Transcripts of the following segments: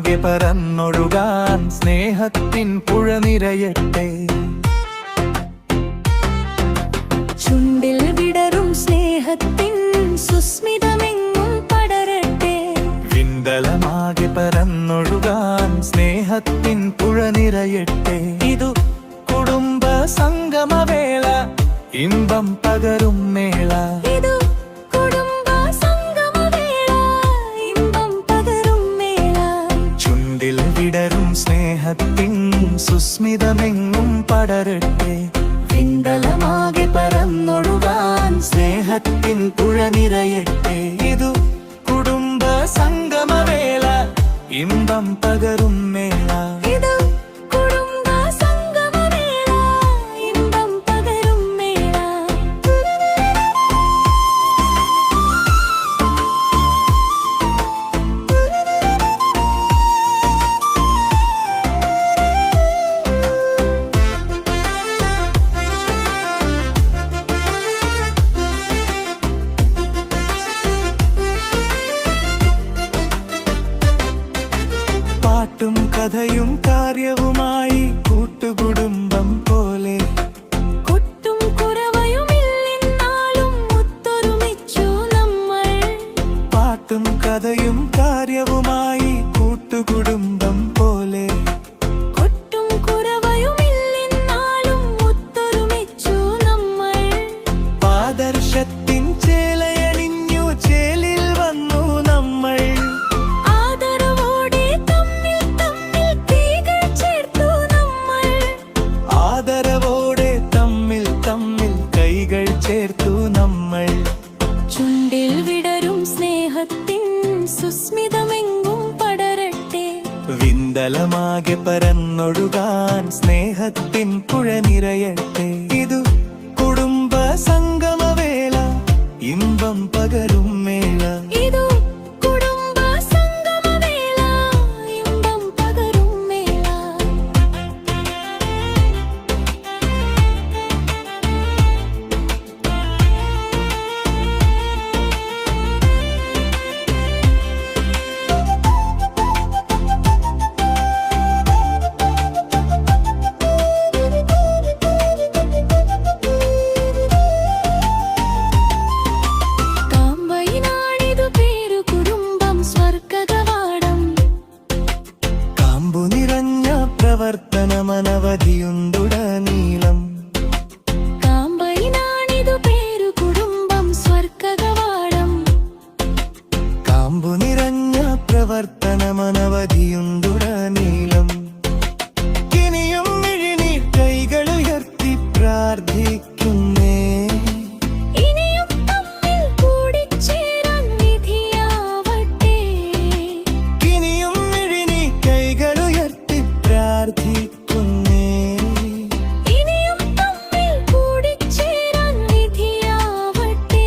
വിന്തലമാകെ പരന്നൊഴുകാൻ സ്നേഹത്തിൻ പുഴ നിറയട്ടെ. ചുണ്ടിൽ വിടരും സ്നേഹത്തിൻ സുസ്മിതമെങ്ങും പടരട്ടെ. വിന്തലമാകെ പരന്നൊഴുകാൻ സ്നേഹത്തിൻ പുഴ നിറയട്ടെ. ഇതു കുടുംബ സംഗമവേള, ഇമ്പം പകരും മേള. ഇതു കുടുംബ സംഗമവേള, ഇമ്പം പകരും മേള. ചുണ്ടിൽ വിടരും സ്നേഹത്തിൻ സുസ്മിതമെങ്ങും പടരട്ടെ. വിന്തലമാകെ പരന്നൊഴുകാൻ സ്നേഹത്തിൻ പുഴ നിറയട്ടെ. ഇതു കുടുംബ സംഗമവേള, ഇമ്പം പകരും മേള. ഇതു കുടുംബ സംഗമവേള, ഇമ്പം പകരും മേള. പാട്ടും കഥയും കാര്യവുമായി കൂട്ടുകുടുംബം പോലെ. കൊട്ടും കുറവയുമില്ലെന്നാലും ഒത്തൊരുമിച്ചു നമ്മൾ. പാട്ടും കഥയും കാര്യവുമായി കൂട്ടുകുടുംബം പോലെ. കൊട്ടും കുറവയുമില്ലെന്നാലും ഒത്തൊരുമിച്ചു നമ്മൾ. ആദർശത്തിൻ ചേലയണിഞ്ഞു ചേലിൽ വന്നു നമ്മൾ. ആദരവോടെ തമ്മിൽ തമ്മിൽ കൈകൾ ചേർത്തു നമ്മൾ. ആദരവോടെ തമ്മിൽ തമ്മിൽ കൈകൾ ചേർത്തു നമ്മൾ. ചുണ്ടിൽ വിടരും സ്നേഹത്തിൻ സുസ്മിതമെങ്ങും പടരട്ടെ. വിന്തലമാകെ പരന്നൊഴുകാൻ സ്നേഹത്തിൻ പുഴ നിറയട്ടെ. ഇതു കുടുംബ സംഗമവേള, ഇമ്പം പകരും മേള. ഇതു കുടുംബ സംഗമവേള, ഇമ്പം പകരും മേള. കാമ്പയിനാണിതു പേരു കുടുംബം സ്വർഗകവാടം. കാമ്പു നിറഞ്ഞ പ്രവർത്തനമനവധിയുണ്ടുടനീളം. കാമ്പയിനാണിതു പേരു കുടുംബം സ്വർഗകവാടം. കാമ്പു നിറഞ്ഞ പ്രവർത്തനമനവധിയുണ്ടുടനീളം. ഇനിയും മിഴിനീർ കൈകളുയർത്തി പ്രാർത്ഥിക്കുന്നേ. ഇനിയും തമ്മിൽ കൂടിച്ചേരാൻ വിധിയാവട്ടെ. ഇനിയും മിഴിനീർ കൈകളുയർത്തി പ്രാർത്ഥിക്കുന്നേ. ഇനിയും തമ്മിൽ കൂടിച്ചേരാൻ വിധിയാവട്ടെ.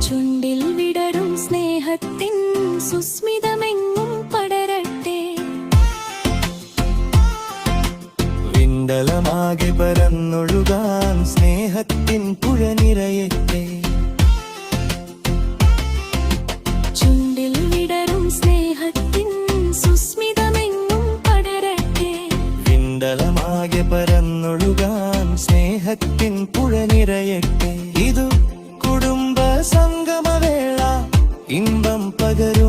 ചുണ്ടിൽ വിടരും സ്നേഹത്തിൻ സുസ്മിതമെങ്ങും പടരട്ടെ. വിണ്ടലമാകെ പരന്നൊഴുകാൻ സ്നേഹത്തിൻ പുഴ നിറയട്ടെ. ചുണ്ടിൽ വിടരും സ്നേഹത്തിൻ സുസ്മിതമെങ്ങും പടരട്ടെ. വിണ്ടലമാകെ പരന്നൊഴുകാൻ സ്നേഹത്തിൻ പുഴ നിറയട്ടെ. ഇതു കുടുംബ സംഗമവേള, ഇമ്പം പകരും